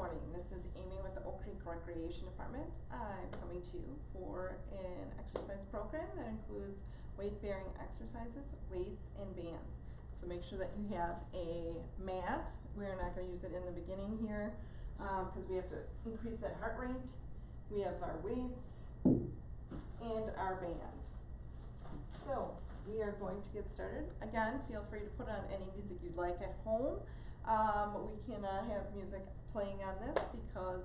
morning. This is Amy with the Oak Creek Recreation Department. I'm coming to you for an exercise program that includes weight-bearing exercises, weights, and bands. So make sure that you have a mat. We're not going to use it in the beginning here because we have to increase that heart rate. We have our weights and our band. So we are going to get started. Again, feel free to put on any music you'd like at home. We cannot have music playing on this because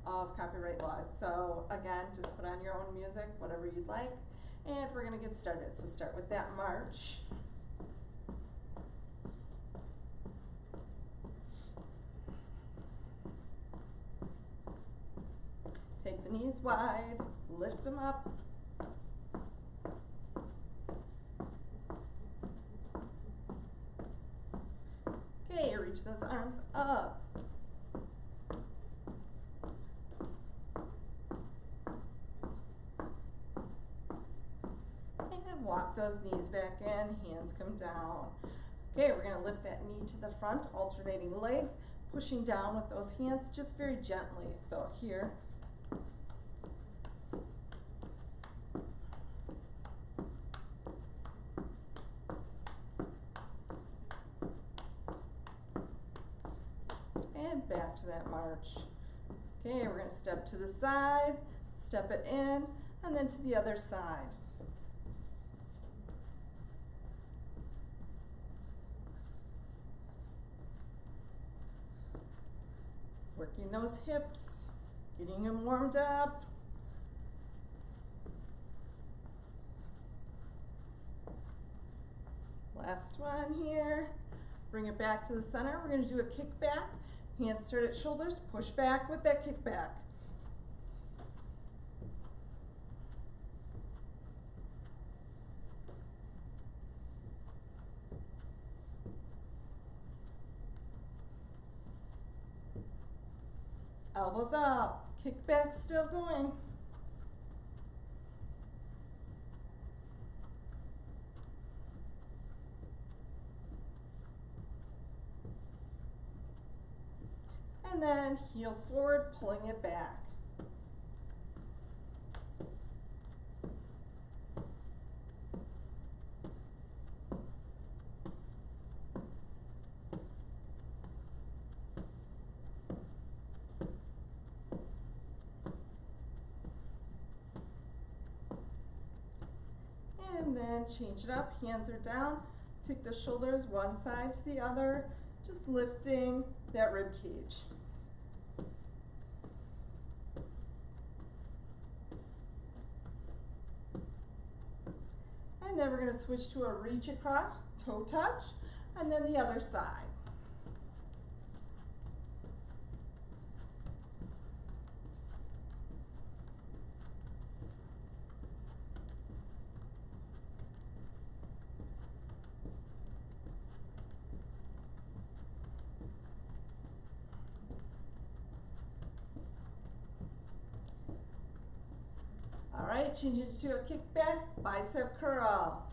of copyright laws. So again, just put on your own music, whatever you'd like, and we're going to get started. So start with that march. Take the knees wide, lift them up. Okay, reach those arms up. And walk those knees back in, hands come down. Okay, we're going to lift that knee to the front, alternating legs, pushing down with those hands just very gently. So here. And back to that march. Okay, we're going to step to the side, step it in, and then to the other side. Working those hips, getting them warmed up. Last one here. Bring it back to the center. We're going to do a kickback. Hands start at shoulders, push back with that kickback. Elbows up, kickback still going. And then heel forward, pulling it back. And then change it up, hands are down. Take the shoulders one side to the other, just lifting that rib cage. And then we're going to switch to a reach across, toe touch, and then the other side. All right, change it to a kickback, bicep curl.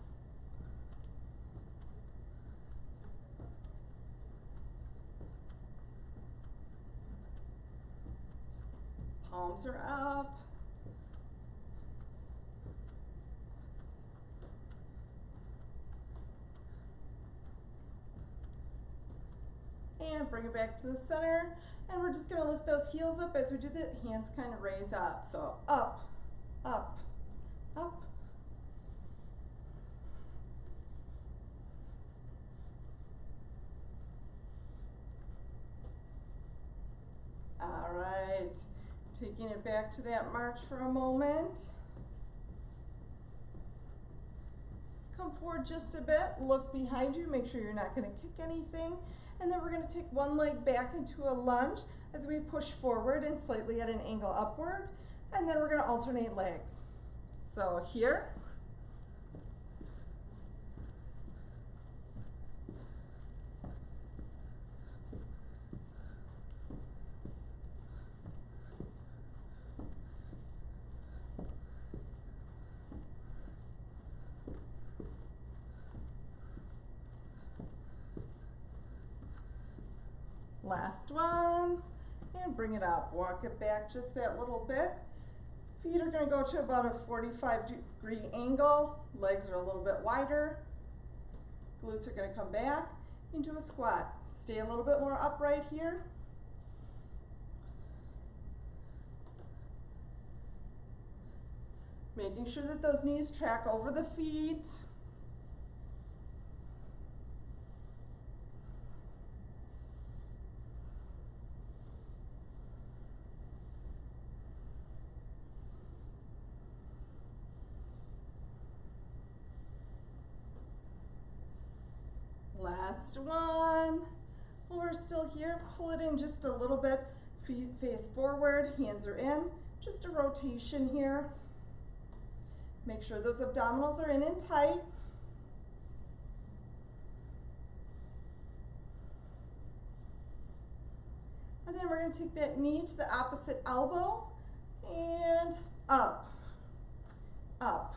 Palms are up. And bring it back to the center. And we're just going to lift those heels up as we do the hands kind of raise up. So up, up, up. All right, taking it back to that march for a moment. Come forward just a bit, look behind you, make sure you're not going to kick anything. And then we're going to take one leg back into a lunge as we push forward and slightly at an angle upward. And then we're going to alternate legs. So here. Last one. and bring it up. Walk it back just that little bit. Feet are going to go to about a 45-degree angle. Legs are a little bit wider. Glutes are going to come back into a squat. Stay a little bit more upright here. Making sure that those knees track over the feet. Last one. We're still here. Pull it in just a little bit. Feet face forward, hands are in. Just a rotation here. Make sure those abdominals are in and tight. And then we're going to take that knee to the opposite elbow and up, up.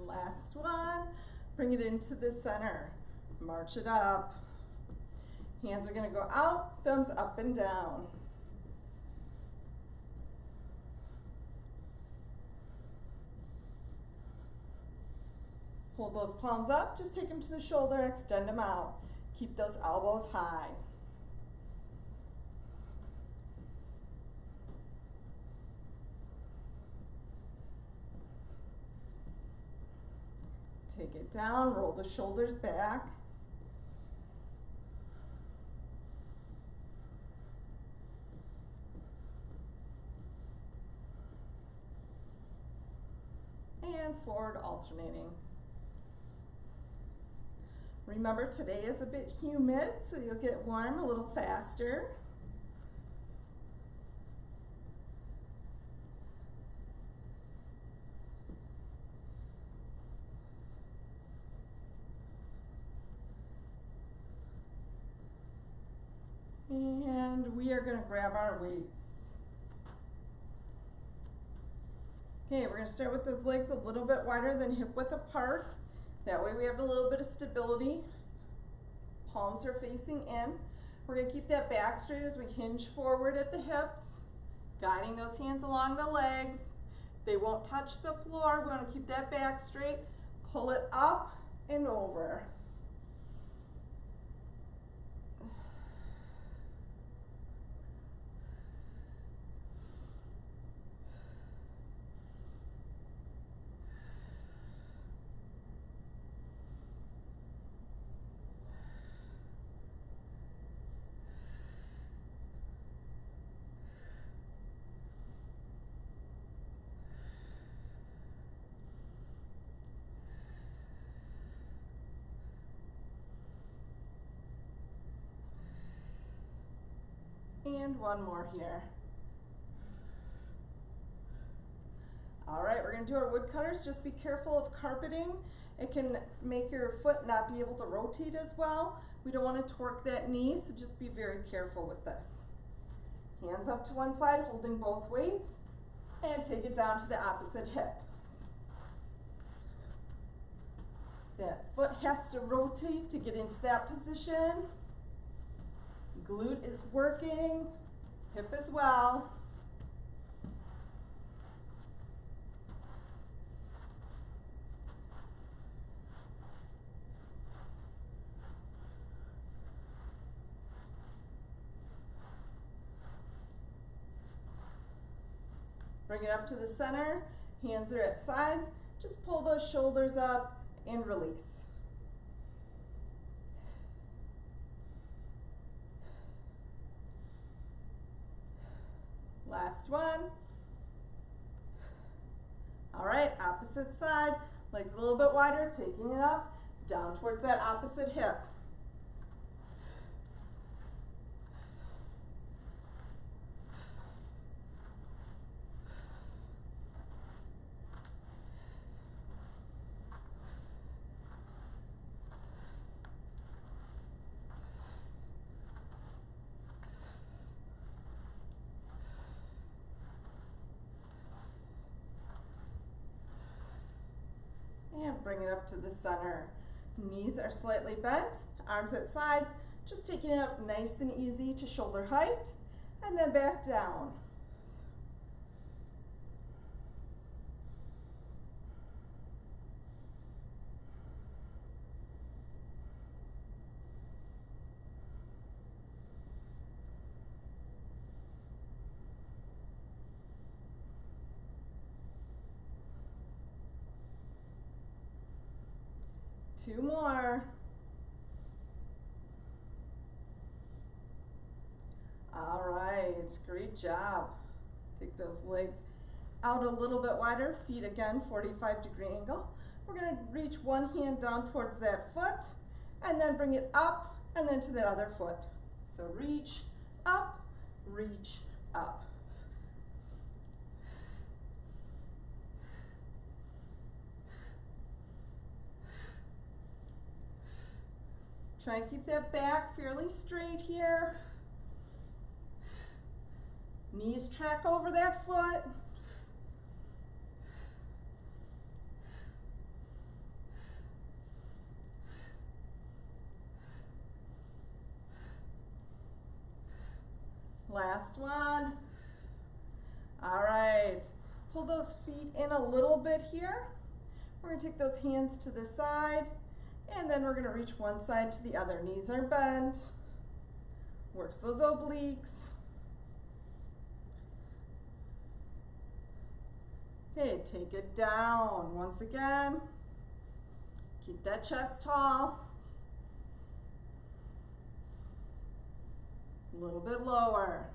Last one, bring it into the center, march it up. Hands are going to go out, thumbs up and down. Hold those palms up, just take them to the shoulder, extend them out. Keep those elbows high. Take it down, roll the shoulders back. And forward alternating. Remember, today is a bit humid, so you'll get warm a little faster. And we are going to grab our weights. Okay, we're going to start with those legs a little bit wider than hip width apart. That way we have a little bit of stability. Palms are facing in. We're going to keep that back straight as we hinge forward at the hips, guiding those hands along the legs. They won't touch the floor. We want to keep that back straight. Pull it up and over. And one more here. All right, we're going to do our woodcutters. Just be careful of carpeting. It can make your foot not be able to rotate as well. We don't want to torque that knee, so just be very careful with this. Hands up to one side, holding both weights, and take it down to the opposite hip. That foot has to rotate to get into that position. Glute is working, hip as well. Bring it up to the center, hands are at sides. Just pull those shoulders up and release. Last one. All right, opposite side. Legs a little bit wider, taking it up, down towards that opposite hip. and bring it up to the center. Knees are slightly bent, arms at sides, just taking it up nice and easy to shoulder height, and then back down. Two more. All right, great job. Take those legs out a little bit wider, feet again, 45-degree angle. We're gonna reach one hand down towards that foot and then bring it up and then to that other foot. So reach up, reach up. Try and keep that back fairly straight here. Knees track over that foot. Last one. All right, pull those feet in a little bit here. We're gonna take those hands to the side, and then we're gonna reach one side to the other. Knees are bent. Works those obliques. Okay, take it down. Once again, keep that chest tall. A little bit lower.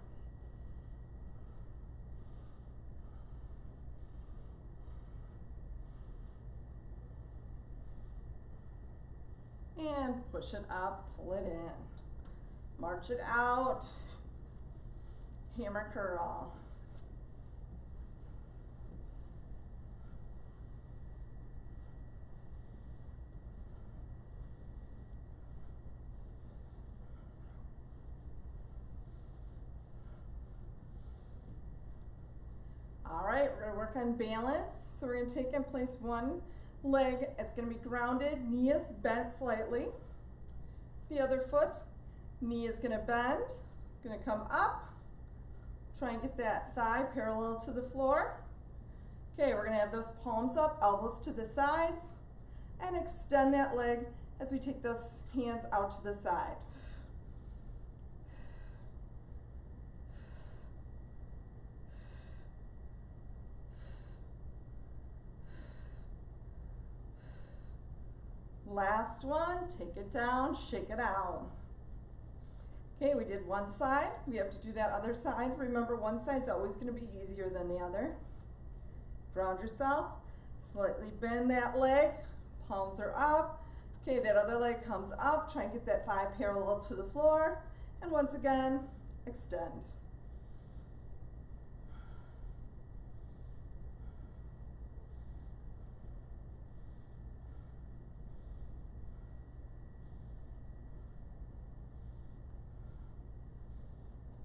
And push it up, pull it in. March it out. Hammer curl. All right, we're gonna work on balance. So we're gonna take and place one leg, it's gonna be grounded, knee is bent slightly. The other foot, knee is gonna bend, gonna come up. Try and get that thigh parallel to the floor. Okay, we're gonna have those palms up, elbows to the sides, and extend that leg as we take those hands out to the side. Last one, take it down, shake it out. Okay, we did one side. We have to do that other side. Remember, one side's always going to be easier than the other. Ground yourself, slightly bend that leg, palms are up. Okay, that other leg comes up. Try and get that thigh parallel to the floor. And once again, extend.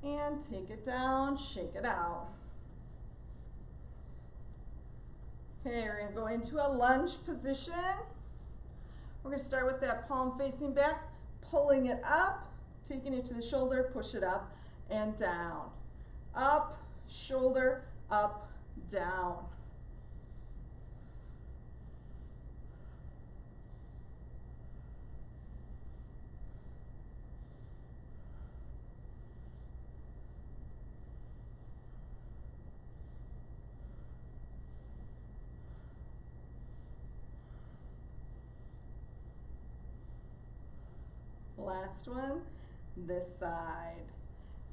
And take it down, shake it out. Okay, we're gonna go into a lunge position. We're gonna start with that palm facing back, pulling it up, taking it to the shoulder, push it up and down. Up, shoulder, up, down. Last one, this side.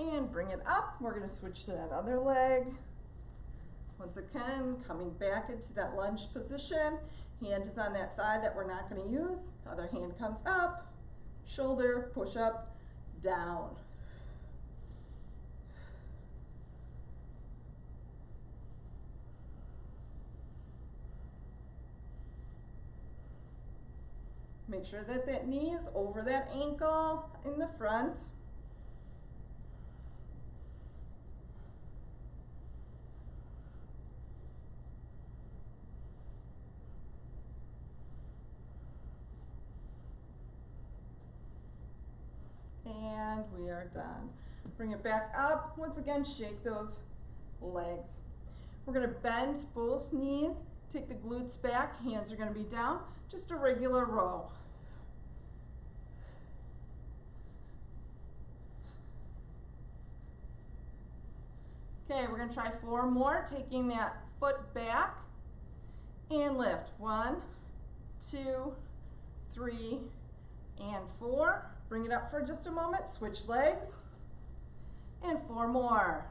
And bring it up. We're going to switch to that other leg. Once again, coming back into that lunge position. Hand is on that thigh that we're not going to use. Other hand comes up, shoulder, push up, down. Make sure that that knee is over that ankle in the front. are done. Bring it back up. Once again, shake those legs. We're gonna bend both knees, take the glutes back, hands are gonna be down, just a regular row. Okay, we're gonna try 4 more, taking that foot back and lift. 1, 2, 3, and 4. Bring it up for just a moment, switch legs, and 4 more.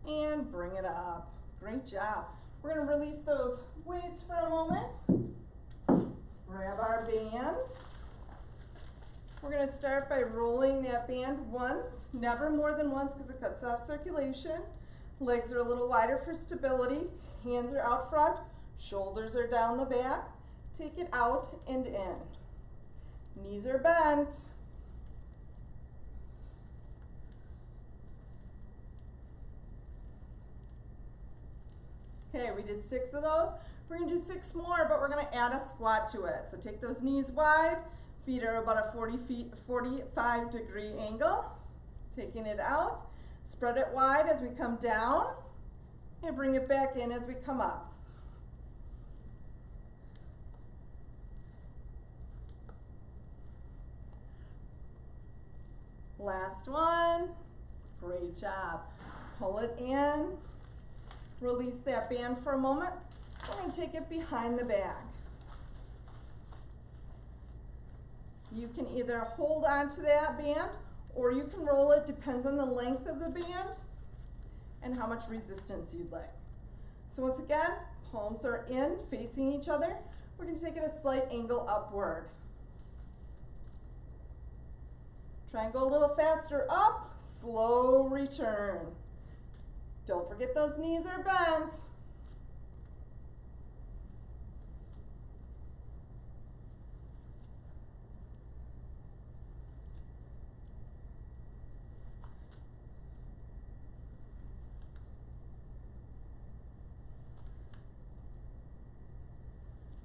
And bring it up. Great job. We're gonna release those weights for a moment. Grab our band. We're gonna start by rolling that band once, never more than once because it cuts off circulation. Legs are a little wider for stability. Hands are out front, shoulders are down the back. Take it out and in. Knees are bent. Okay, we did 6 of those. We're gonna do 6 more, but we're gonna add a squat to it. So take those knees wide, feet are about a 45-degree angle. Taking it out, spread it wide as we come down, and bring it back in as we come up. Last one. Great job. Pull it in. Release that band for a moment. We're going to take it behind the back. You can either hold onto that band or you can roll it. Depends on the length of the band and how much resistance you'd like. So once again, palms are in, facing each other. We're going to take it a slight angle upward. Try and go a little faster up, slow return. Don't forget those knees are bent.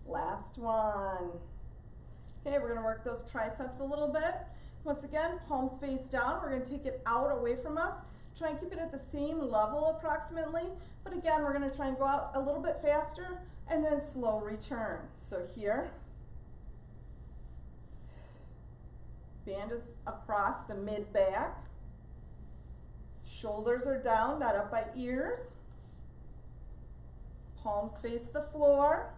Last one. Okay, we're gonna work those triceps a little bit. Once again, palms face down. We're gonna take it out away from us. Try and keep it at the same level approximately. But again, we're gonna try and go out a little bit faster and then slow return. So here, band is across the mid-back. Shoulders are down, not up by ears. Palms face the floor.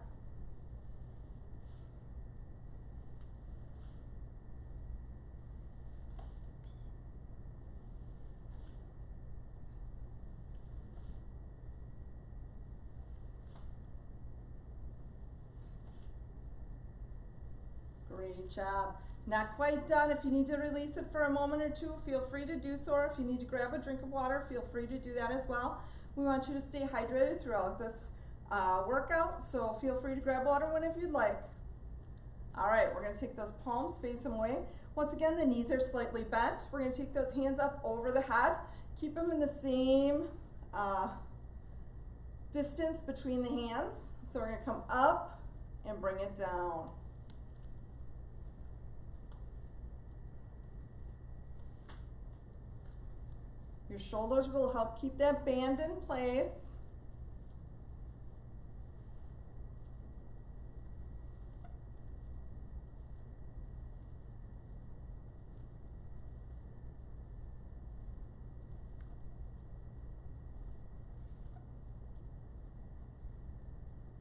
Great job. Not quite done. If you need to release it for a moment or two, feel free to do so. Or if you need to grab a drink of water, feel free to do that as well. We want you to stay hydrated throughout this workout, so feel free to grab water whenever you'd like. All right, we're going to take those palms, face them away. Once again, the knees are slightly bent. We're going to take those hands up over the head. Keep them in the same distance between the hands. So we're going to come up and bring it down. Your shoulders will help keep that band in place.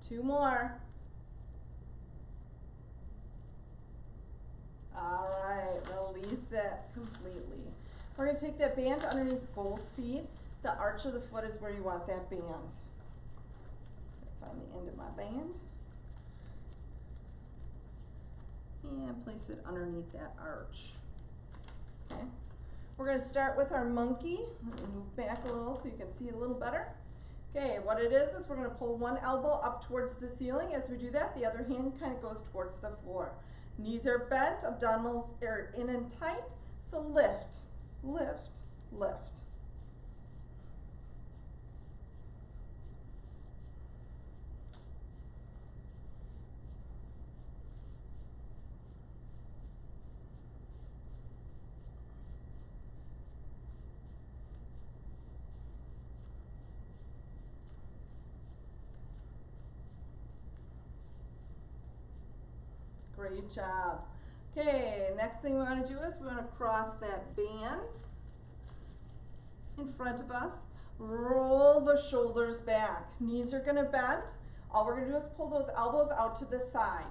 Two more. All right, release it completely. We're going to take that band underneath both feet. The arch of the foot is where you want that band. Find the end of my band. And place it underneath that arch. Okay. We're going to start with our monkey. Let me move back a little so you can see it a little better. Okay, what it is we're going to pull one elbow up towards the ceiling. As we do that, the other hand kind of goes towards the floor. Knees are bent, abdominals are in and tight, so lift. Lift, lift. Great job. Okay, next thing we want to do is we want to cross that band in front of us. Roll the shoulders back. Knees are going to bend. All we're going to do is pull those elbows out to the side.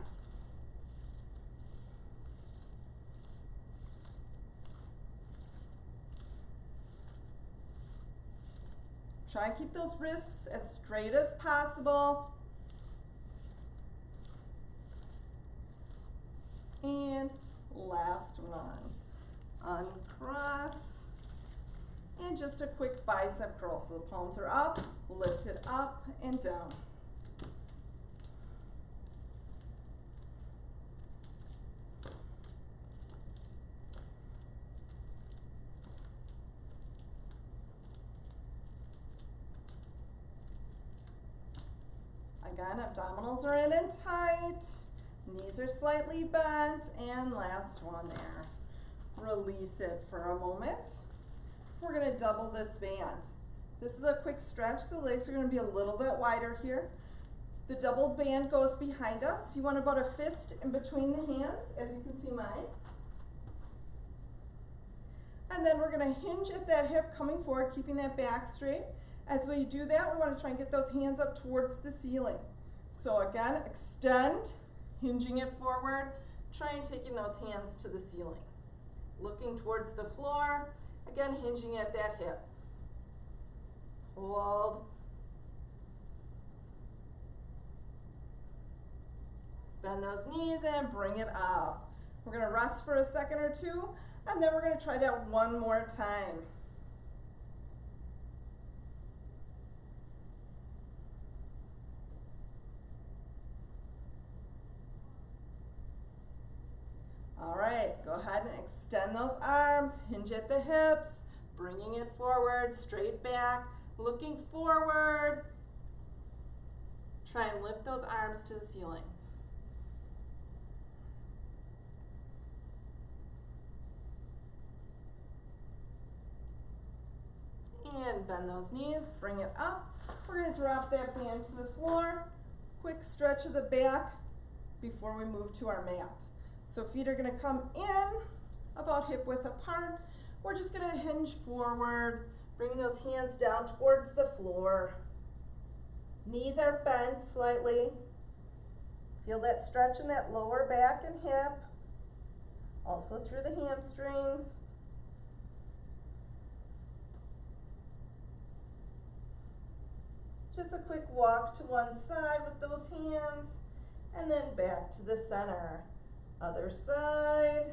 Try and keep those wrists as straight as possible. And last one. Uncross. And just a quick bicep curl. So the palms are up, lifted up and down. Again, abdominals are in and tight. Knees are slightly bent. And last one there. Release it for a moment. We're going to double this band. This is a quick stretch. The legs are going to be a little bit wider here. The double band goes behind us. You want about a fist in between the hands, as you can see mine. And then we're going to hinge at that hip coming forward, keeping that back straight. As we do that, we want to try and get those hands up towards the ceiling. So again, extend, hinging it forward. Try and taking those hands to the ceiling. Looking towards the floor. Again, hinging at that hip. Hold. Bend those knees and bring it up. We're going to rest for a second or two, and then we're going to try that one more time. All right, go ahead and extend those arms, hinge at the hips, bringing it forward, straight back, looking forward. Try and lift those arms to the ceiling. And bend those knees, bring it up. We're going to drop that band to the floor. Quick stretch of the back before we move to our mat. So feet are going to come in about hip width apart. We're just going to hinge forward, bringing those hands down towards the floor. Knees are bent slightly. Feel that stretch in that lower back and hip, also through the hamstrings. Just a quick walk to one side with those hands, and then back to the center. Other side,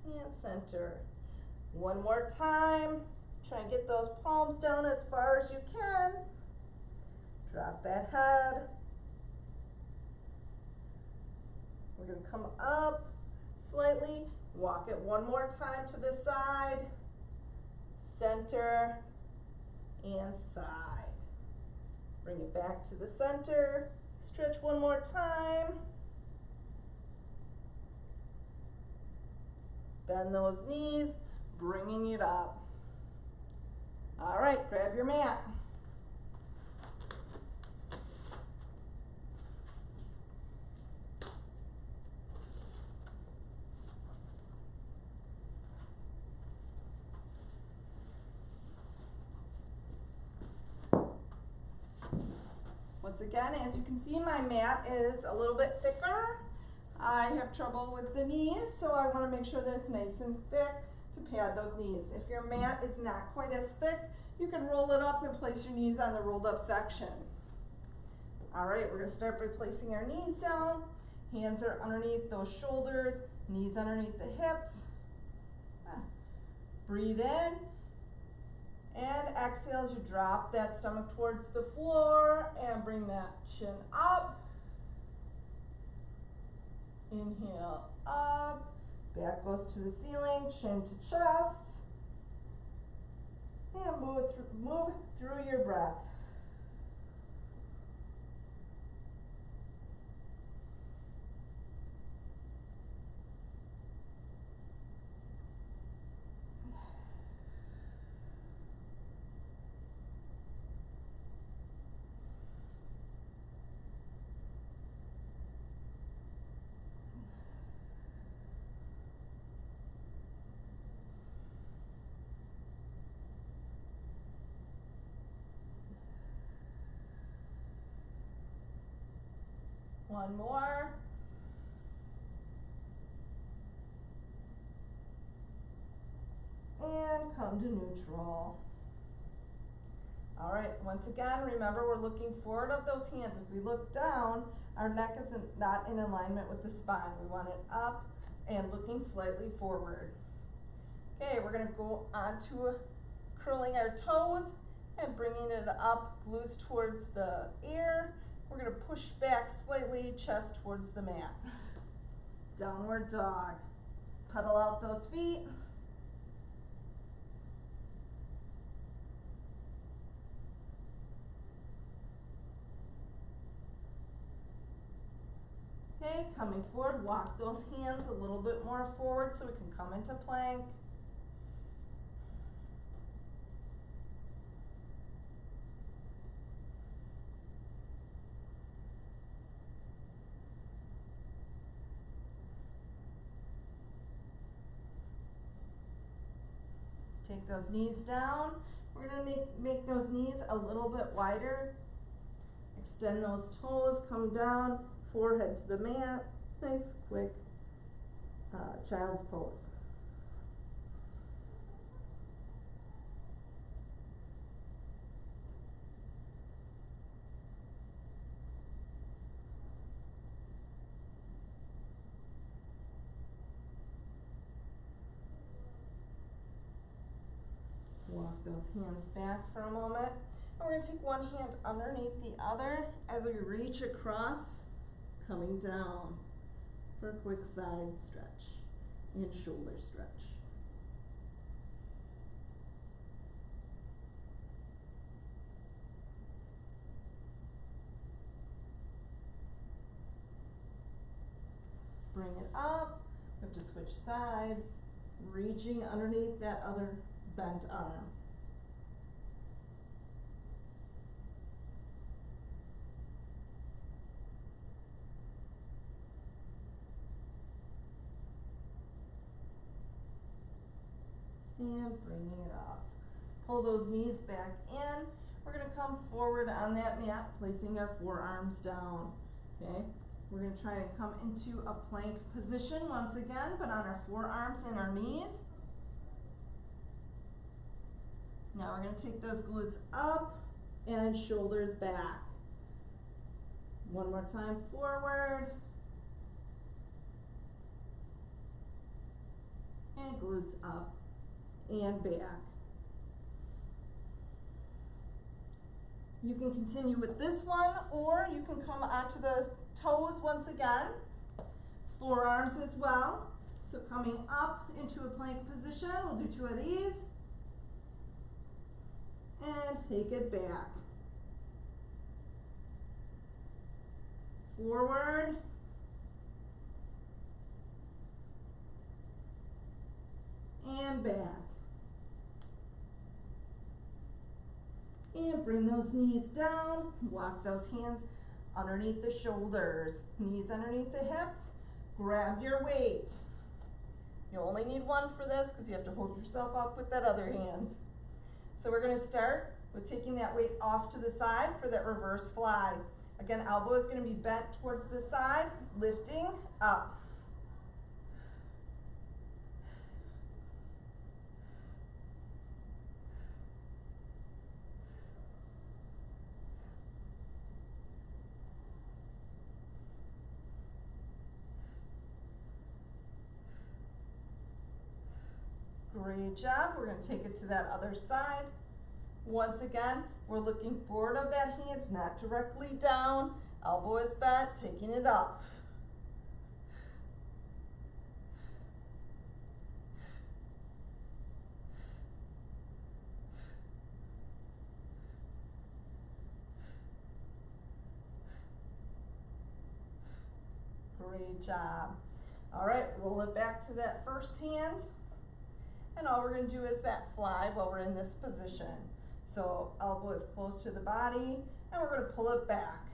and center. One more time. Try and get those palms down as far as you can. Drop that head. We're going to come up slightly. Walk it one more time to the side, center, and side. Bring it back to the center. Stretch one more time. Bend those knees, bringing it up. All right, grab your mat. Once again, as you can see, my mat is a little bit thicker. I have trouble with the knees, so I want to make sure that it's nice and thick to pad those knees. If your mat is not quite as thick, you can roll it up and place your knees on the rolled up section. All right, we're going to start by placing our knees down. Hands are underneath those shoulders, knees underneath the hips. Breathe in, and exhale as you drop that stomach towards the floor and bring that chin up. Inhale up, back goes to the ceiling, chin to chest, and move through your breath. One more. And come to neutral. All right, once again, remember we're looking forward of those hands. If we look down, our neck is not in alignment with the spine. We want it up and looking slightly forward. Okay, we're gonna go on to curling our toes and bringing it up, glutes towards the air. We're gonna push back slightly, chest towards the mat. Downward dog. Pedal out those feet. Okay, coming forward, walk those hands a little bit more forward so we can come into plank. Take those knees down. We're gonna make those knees a little bit wider. Extend those toes, come down, forehead to the mat. Nice, quick child's pose. Walk those hands back for a moment. And we're going to take one hand underneath the other as we reach across, coming down for a quick side stretch and shoulder stretch. Bring it up. We have to switch sides, reaching underneath that other bent arm. And bringing it up. Pull those knees back in. We're going to come forward on that mat, placing our forearms down. Okay? We're going to try and come into a plank position once again, but on our forearms and our knees. Now we're going to take those glutes up and shoulders back. One more time, forward. And glutes up and back. You can continue with this one, or you can come onto the toes once again. Forearms as well. So coming up into a plank position, we'll do two of these. And take it back. Forward. And back. And bring those knees down. Walk those hands underneath the shoulders. Knees underneath the hips. Grab your weight. You only need one for this because you have to hold yourself up with that other hand. So we're going to start with taking that weight off to the side for that reverse fly. Again, elbow is going to be bent towards the side, lifting up. Great job. We're going to take it to that other side. Once again, we're looking forward of that hand, not directly down. Elbow is bent, taking it up. Great job. All right, roll it back to that first hand. And all we're going to do is that fly while we're in this position. So elbow is close to the body, and we're going to pull it back.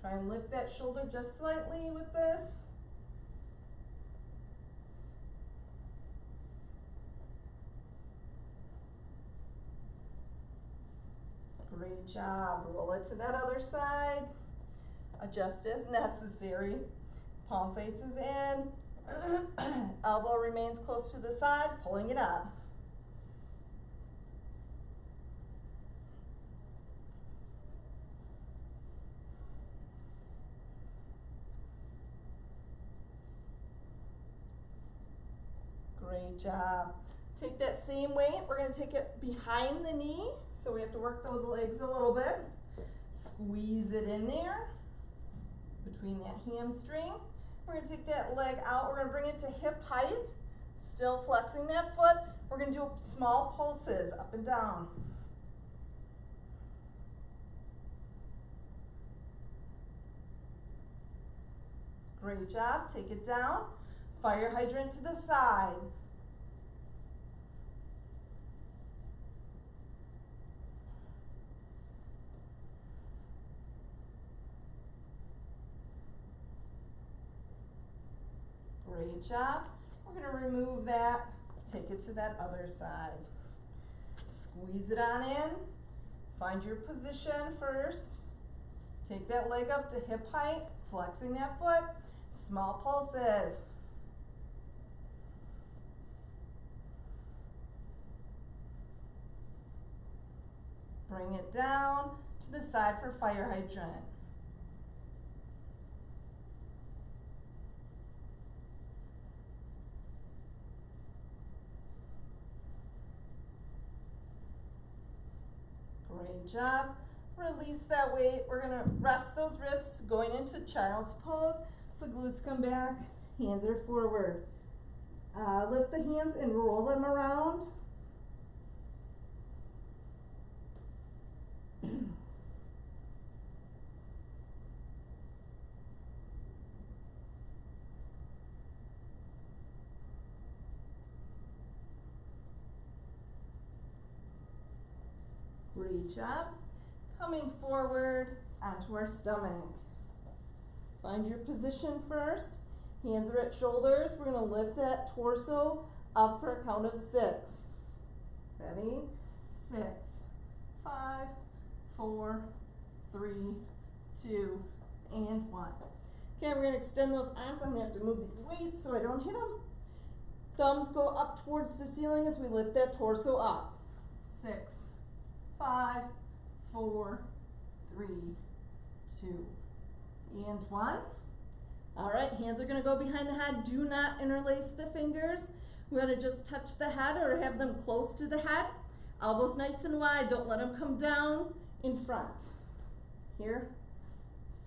Try and lift that shoulder just slightly with this. Great job. Roll it to that other side. Adjust as necessary. Palm faces in. Elbow remains close to the side, pulling it up. Great job. Take that same weight, we're going to take it behind the knee, so we have to work those legs a little bit. Squeeze it in there, between that hamstring. We're going to take that leg out, we're going to bring it to hip height, still flexing that foot. We're going to do small pulses up and down. Great job, take it down. Fire hydrant to the side. Great job. We're going to remove that, take it to that other side. Squeeze it on in. Find your position first. Take that leg up to hip height, flexing that foot. Small pulses. Bring it down to the side for fire hydrant. Great job. Release that weight. We're going to rest those wrists going into child's pose. So glutes come back, hands are forward. Lift the hands and roll them around. Great job. Coming forward onto our stomach. Find your position first. Hands are at shoulders. We're going to lift that torso up for a count of 6. Ready? 6, 5, 4, 3, 2, and 1. Okay, we're going to extend those arms. I'm going to have to move these weights so I don't hit them. Thumbs go up towards the ceiling as we lift that torso up. 6, 5, 4, 3, 2, and 1. All right, hands are going to go behind the head. Do not interlace the fingers. We're going to just touch the head or have them close to the head. Elbows nice and wide. Don't let them come down in front. Here,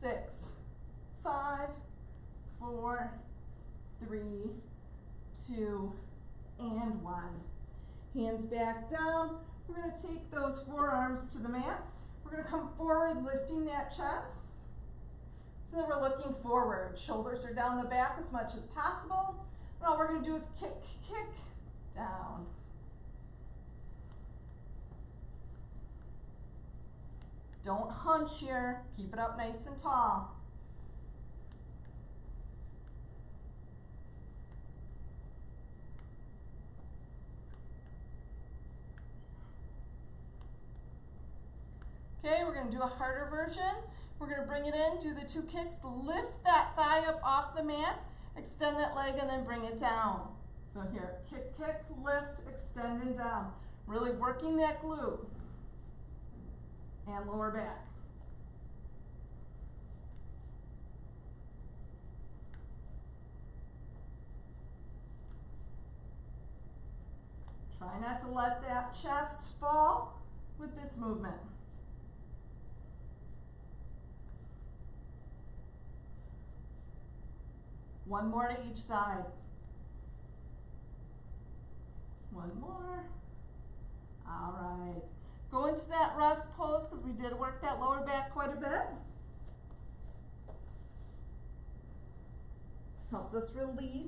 6, 5, 4, 3, 2, and 1. Hands back down. We're going to take those forearms to the mat. We're going to come forward, lifting that chest. So then we're looking forward. Shoulders are down the back as much as possible. And all we're going to do is kick, kick, down. Don't hunch here. Keep it up nice and tall. Okay, we're going to do a harder version. We're going to bring it in, do the 2 kicks, lift that thigh up off the mat, extend that leg, and then bring it down. So here, kick, kick, lift, extend, and down. Really working that glute and lower back. Try not to let that chest fall with this movement. One more to each side. One more. All right. Go into that rest pose because we did work that lower back quite a bit. Helps us release.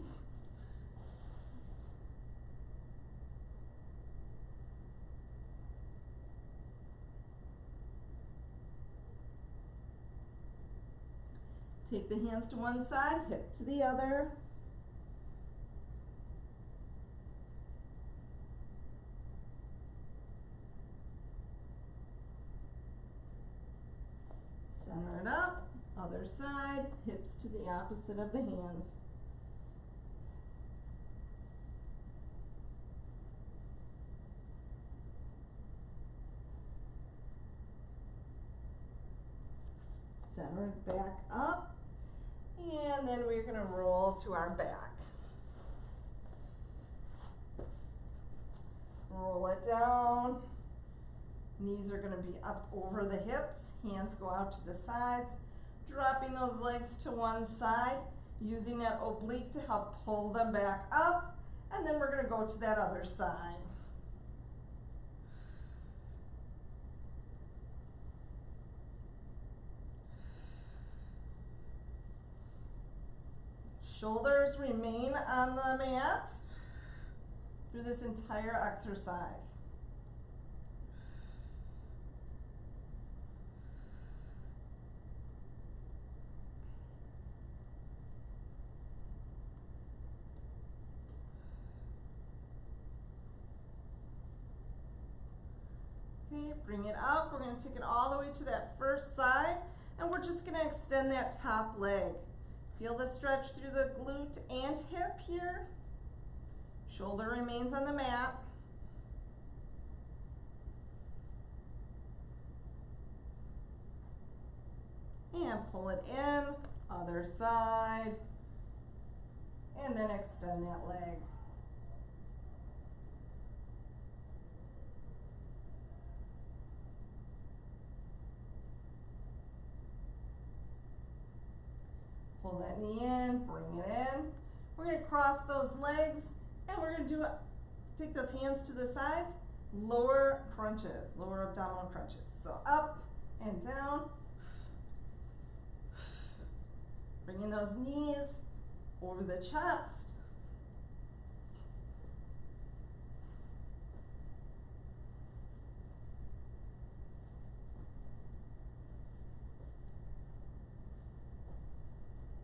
Take the hands to one side, hip to the other. Other side, hips to the opposite of the hands. Center it back up, and then we're gonna roll to our back. Roll it down. Knees are gonna be up over the hips, hands go out to the sides, dropping those legs to one side, using that oblique to help pull them back up, and then we're gonna go to that other side. Shoulders remain on the mat through this entire exercise. Okay, bring it up. We're going to take it all the way to that first side, and we're just going to extend that top leg. Feel the stretch through the glute and hip here. Shoulder remains on the mat. And pull it in, other side, and then extend that leg. Pull that knee in, bring it in. We're going to cross those legs, and we're going to do it. Take those hands to the sides, lower crunches, lower abdominal crunches. So up and down. Bringing those knees over the chest.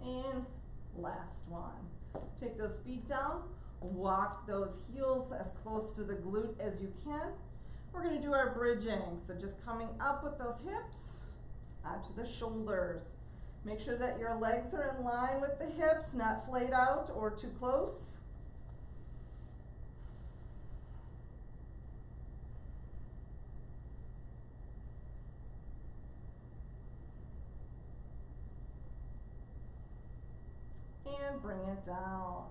And last one. Take those feet down, walk those heels as close to the glute as you can. We're going to do our bridging. So just coming up with those hips onto the shoulders. Make sure that your legs are in line with the hips, not flayed out or too close. And bring it down.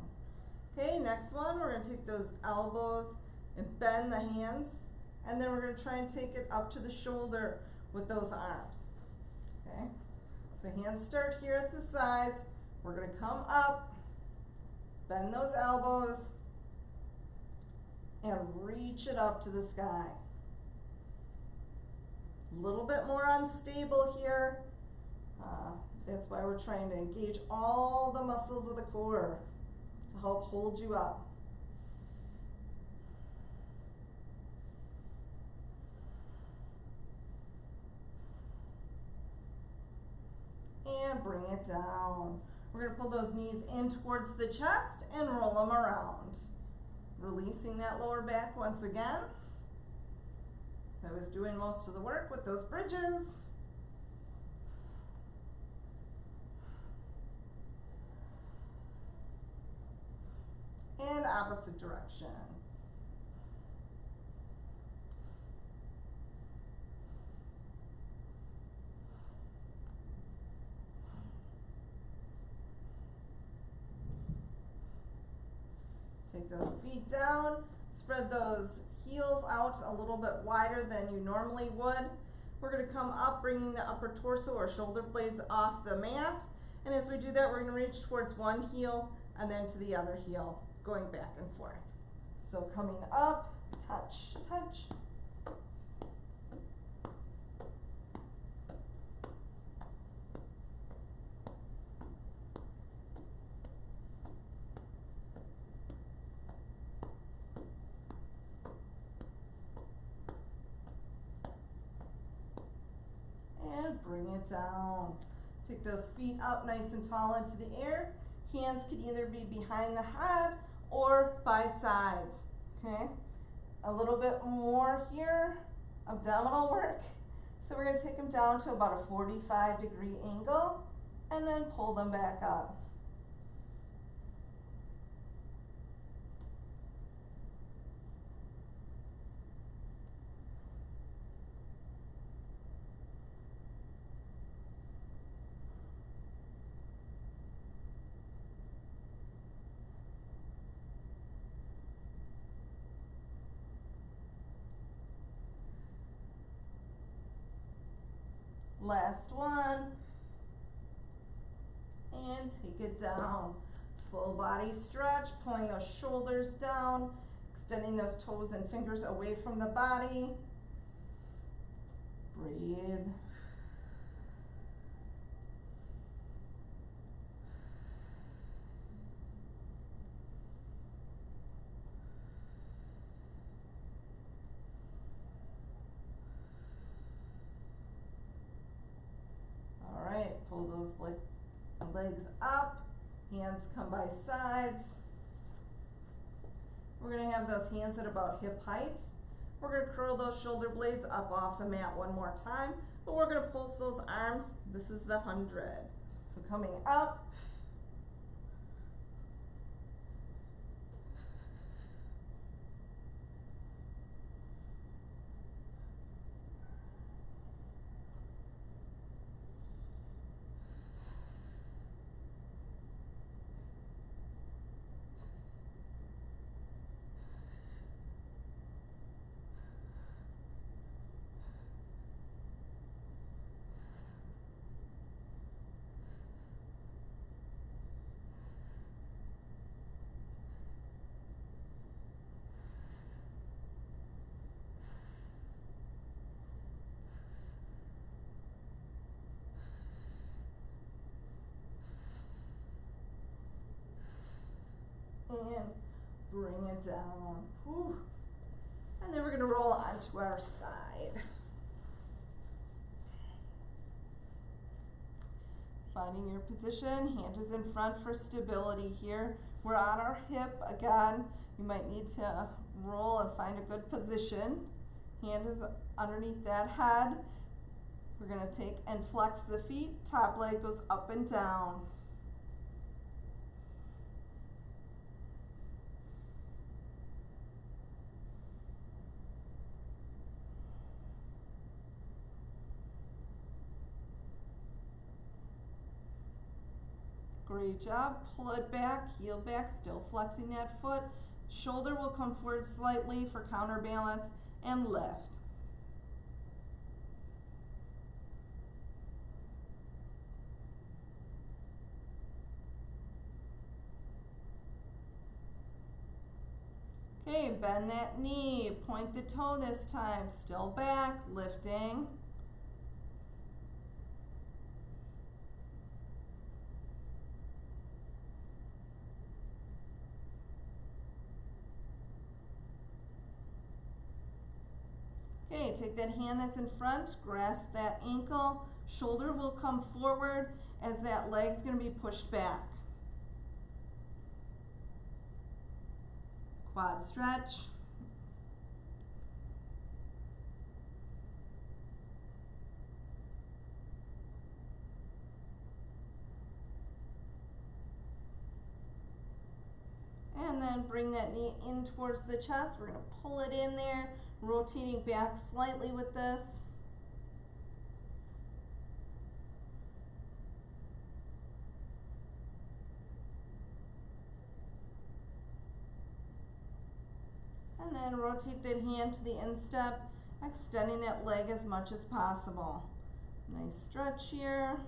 Okay, next one, we're going to take those elbows and bend the hands, and then we're going to try and take it up to the shoulder with those arms. Okay, so hands start here at the sides. We're going to come up, bend those elbows, and reach it up to the sky. A little bit more unstable here. That's why we're trying to engage all the muscles of the core to help hold you up. And bring it down. We're going to pull those knees in towards the chest and roll them around. Releasing that lower back once again. I was doing most of the work with those bridges. And opposite direction. Take those feet down, spread those heels out a little bit wider than you normally would. We're going to come up, bringing the upper torso or shoulder blades off the mat. And as we do that, we're going to reach towards one heel and then to the other heel, going back and forth. So coming up, touch, touch. And bring it down. Take those feet up nice and tall into the air. Hands can either be behind the head or by sides, okay? A little bit more here, abdominal work. So we're gonna take them down to about a 45-degree angle. and then pull them back up. Last one, and take it down. Full body stretch, pulling those shoulders down, extending those toes and fingers away from the body. Breathe. All right, pull those legs up, hands come by sides. We're gonna have those hands at about hip height. We're gonna curl those shoulder blades up off the mat one more time, but we're gonna pulse those arms. This is the 100. So coming up, and bring it down. Whew. And then we're gonna roll onto our side. Finding your position, hand is in front for stability here. We're on our hip again. You might need to roll and find a good position. Hand is underneath that head. We're gonna take and flex the feet. Top leg goes up and down. Great job. Pull it back, heel back, still flexing that foot. Shoulder will come forward slightly for counterbalance and lift. Okay, bend that knee, point the toe this time, still back, lifting. Okay, take that hand that's in front, grasp that ankle, shoulder will come forward as that leg's gonna be pushed back. Quad stretch. And then bring that knee in towards the chest. We're gonna pull it in there, rotating back slightly with this. And then rotate that hand to the instep, extending that leg as much as possible. Nice stretch here.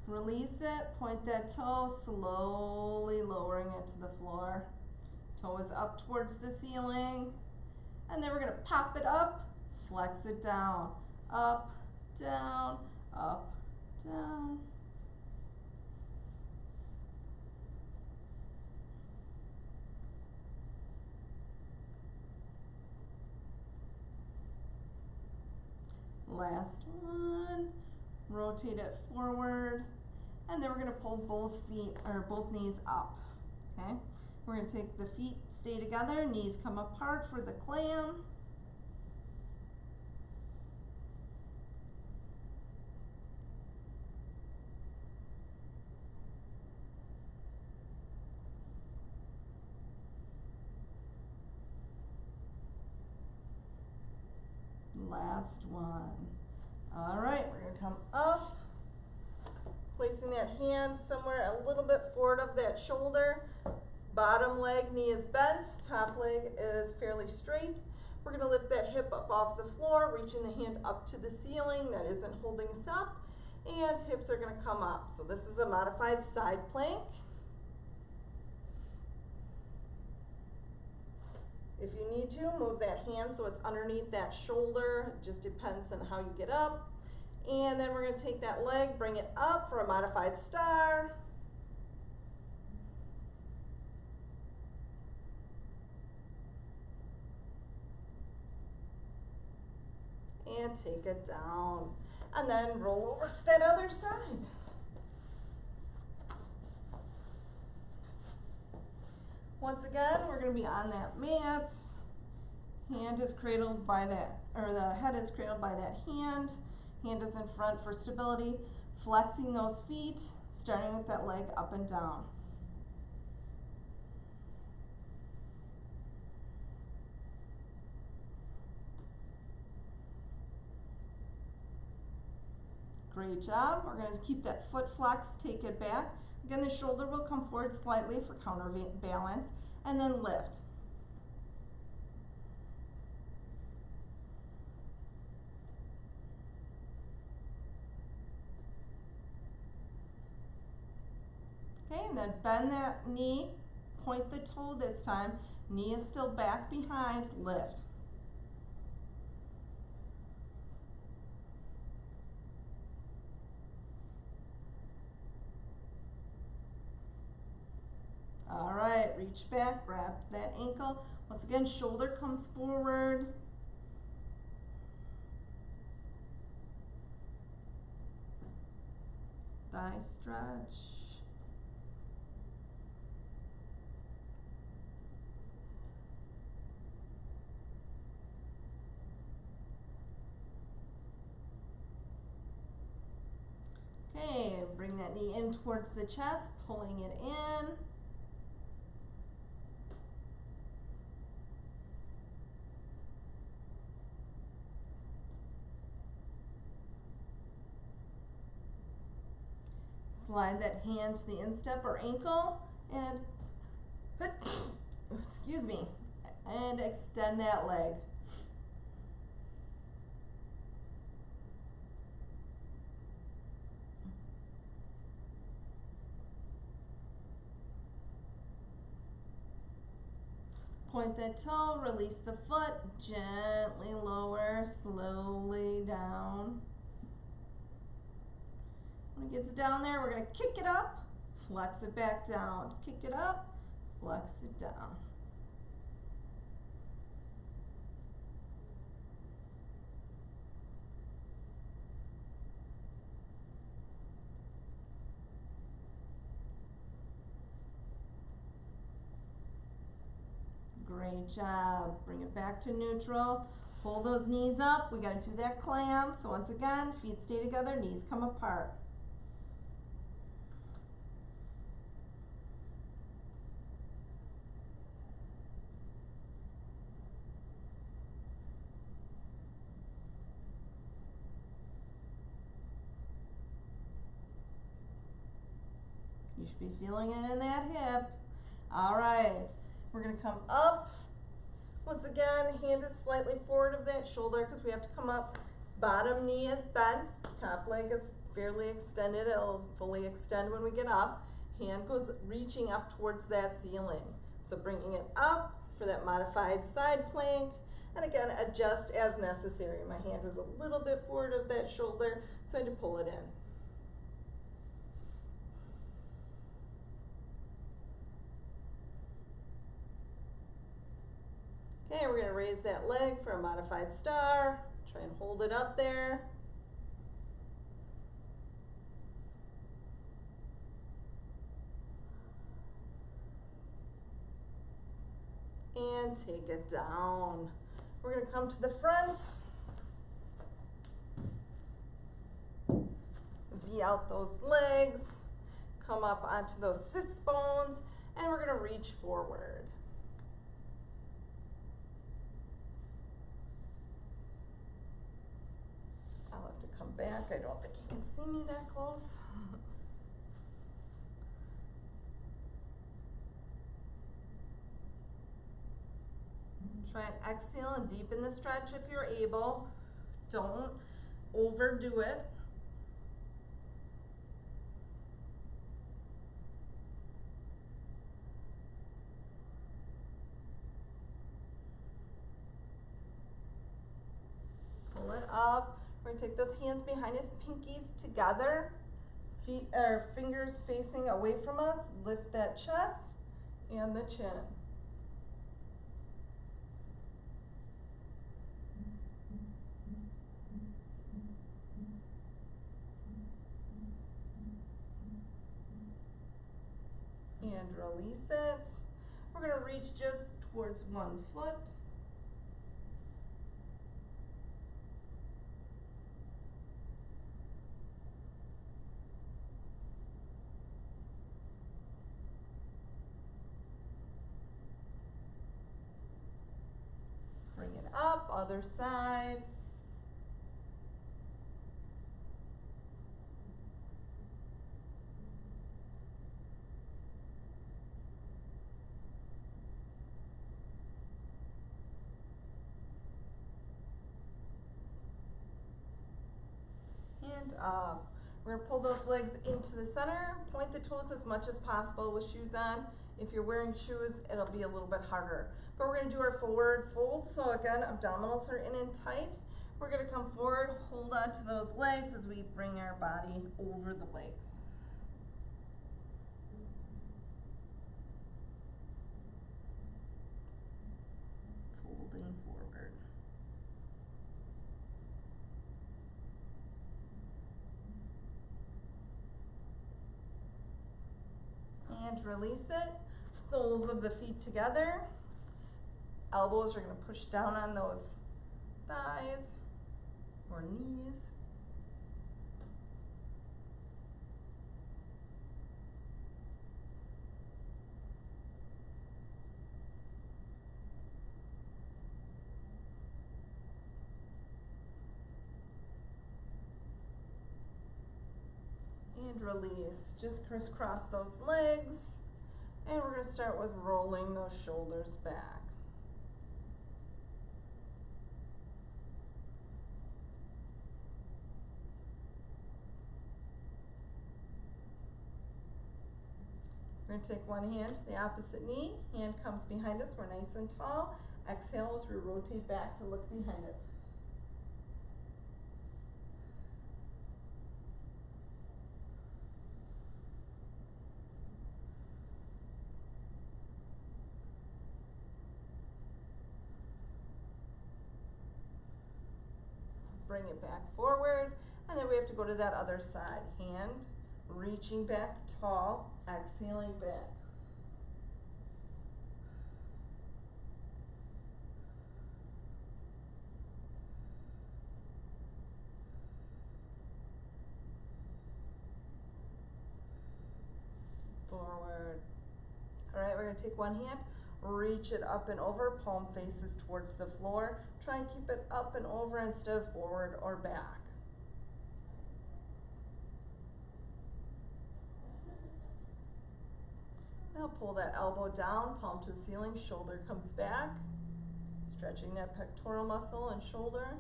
Release it, point that toe, slowly lowering it to the floor. Toe is up towards the ceiling. And then we're gonna pop it up, flex it down. Up, down, up, down. Last one. Rotate it forward. And then we're gonna pull both feet or both knees up. Okay? We're going to take the feet, stay together, knees come apart for the clam. Last one. All right, we're going to come up, placing that hand somewhere a little bit forward of that shoulder. Bottom leg, knee is bent, top leg is fairly straight. We're going to lift that hip up off the floor, reaching the hand up to the ceiling that isn't holding us up, and hips are going to come up. So this is a modified side plank. If you need to, move that hand so it's underneath that shoulder. It just depends on how you get up. And then we're going to take that leg, bring it up for a modified star. And take it down. And then roll over to that other side. Once again, we're going to be on that mat. Hand is cradled by that, or the head is cradled by that hand. Hand is in front for stability. Flexing those feet, starting with that leg up and down. Great job. We're going to keep that foot flex, take it back. Again, the shoulder will come forward slightly for counterbalance, and then lift. Okay, and then bend that knee, point the toe this time. Knee is still back behind, lift. All right, reach back, grab that ankle. Once again, shoulder comes forward. Thigh stretch. Okay, bring that knee in towards the chest, pulling it in. Slide that hand to the instep or ankle and excuse me, and extend that leg. Point the toe, release the foot, gently lower, slowly down. When it gets down there, we're going to kick it up, flex it back down. Kick it up, flex it down. Great job. Bring it back to neutral. Pull those knees up. We got to do that clam. So once again, feet stay together, knees come apart. You should be feeling it in that hip. All right. We're going to come up. Once again, hand is slightly forward of that shoulder because we have to come up. Bottom knee is bent. Top leg is fairly extended. It'll fully extend when we get up. Hand goes reaching up towards that ceiling. So bringing it up for that modified side plank. And again, adjust as necessary. My hand was a little bit forward of that shoulder, so I had to pull it in. Okay, we're going to raise that leg for a modified star. Try and hold it up there. and take it down. We're gonna come to the front. V out those legs, come up onto those sits bones, and we're gonna reach forward. I'll have to come back. I don't think you can see me that close. Try and exhale and deepen the stretch if you're able. Don't overdo it. Pull it up. We're gonna take those hands behind his pinkies together. Feet or fingers facing away from us. Lift that chest and the chin. And release it. We're going to reach just towards one foot. Bring it up, other side. And up. We're gonna pull those legs into the center, point the toes as much as possible with shoes on. If you're wearing shoes, it'll be a little bit harder. But we're gonna do our forward fold. So again, abdominals are in and tight. We're gonna come forward, hold on to those legs as we bring our body over the legs. Folding forward. And release it. Soles of the feet together. Elbows are going to push down on those thighs or knees. And release. Just crisscross those legs. And we're going to start with rolling those shoulders back. We're going to take one hand to the opposite knee. Hand comes behind us. We're nice and tall. Exhale as we rotate back to look behind us. Bring it back forward, and then we have to go to that other side. Hand reaching back tall, exhaling back. Forward. All right, we're going to take one hand, reach it up and over, palm faces towards the floor. Try and keep it up and over instead of forward or back. Now pull that elbow down, palm to the ceiling, shoulder comes back. Stretching that pectoral muscle and shoulder.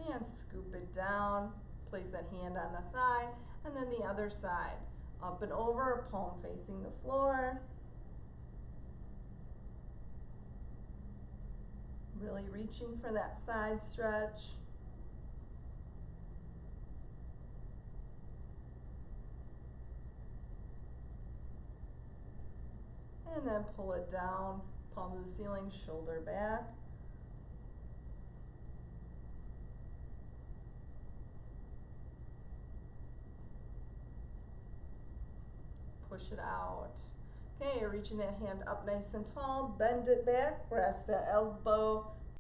And scoop it down, place that hand on the thigh, and then the other side. Up and over, palm facing the floor. Really reaching for that side stretch. And then pull it down, palm to the ceiling, shoulder back. Push push it out. Okay, you're reaching that hand up nice and tall, bend it back, grasp that elbow